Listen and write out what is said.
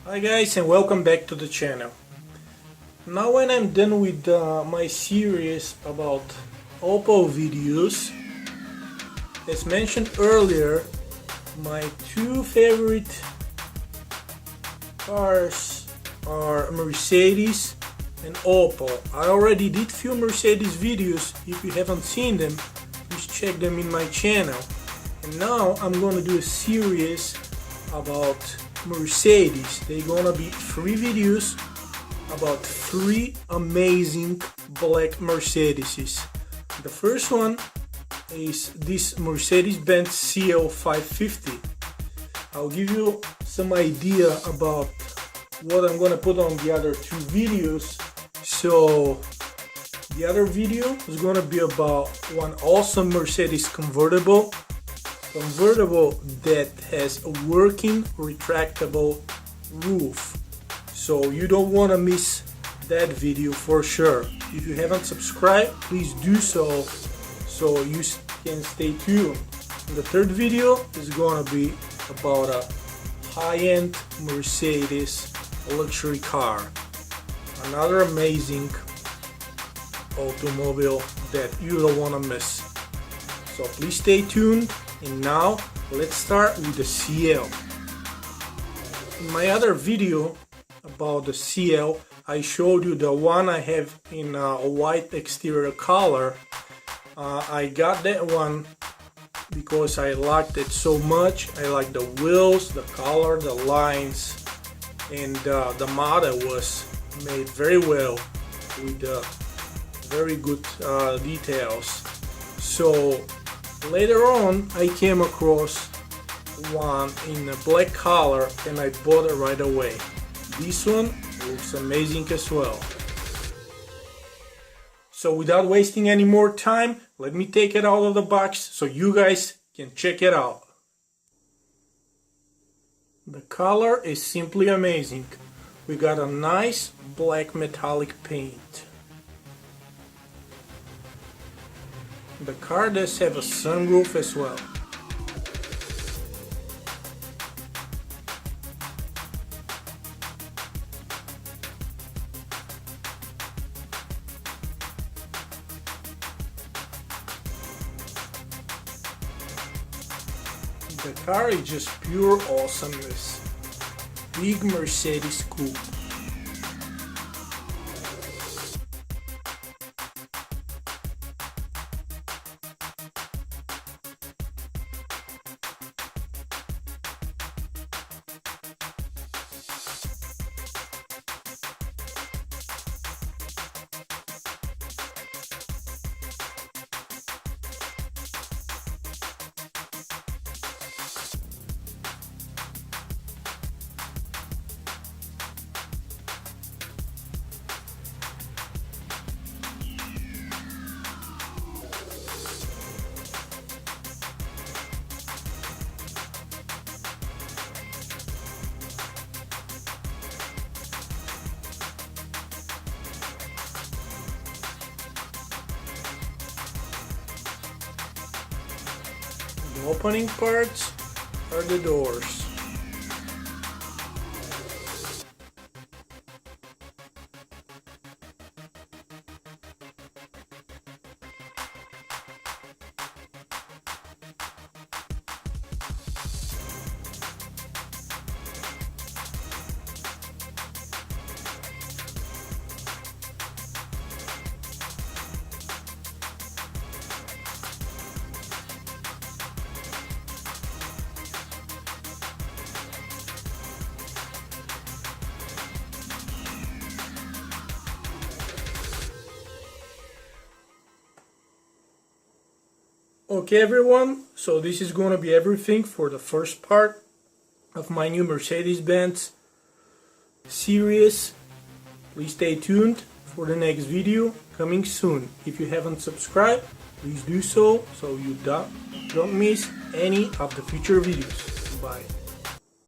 Hi guys, and welcome back to the channel. Now when I'm done with my series about Opel videos, as mentioned earlier, my two favorite cars are Mercedes and Opel. I already did few Mercedes videos. If you haven't seen them, please check them in my channel. And now I'm gonna do a series about Mercedes. They're gonna be 3 videos about 3 amazing black Mercedeses. The first one is this Mercedes-Benz CL 550. I'll give you some idea about what I'm gonna put on the other 2 videos. So the other video is gonna be about one awesome Mercedes convertible that has a working retractable roof. So you don't want to miss that video for sure. If you haven't subscribed, please do so you can stay tuned. And the third video is gonna be about a high-end Mercedes luxury car. Another amazing automobile that you don't want to miss. So please stay tuned. And now let's start with the CL. In my other video about the CL, I showed you the one I have in a white exterior color. I got that one because I liked it so much. I like the wheels, the color, the lines, and the model was made very well with very good details. So later on I came across one in a black color and I bought it right away. This one looks amazing as well. So without wasting any more time, let me take it out of the box so you guys can check it out. The color is simply amazing. We got a nice black metallic paint. The car does have a sunroof as well. The car is just pure awesomeness. Big Mercedes coupe. The opening parts are the doors. Okay everyone, so this is going to be everything for the first part of my new Mercedes-Benz series. Please stay tuned for the next video coming soon. If you haven't subscribed, please do so you don't miss any of the future videos. Bye.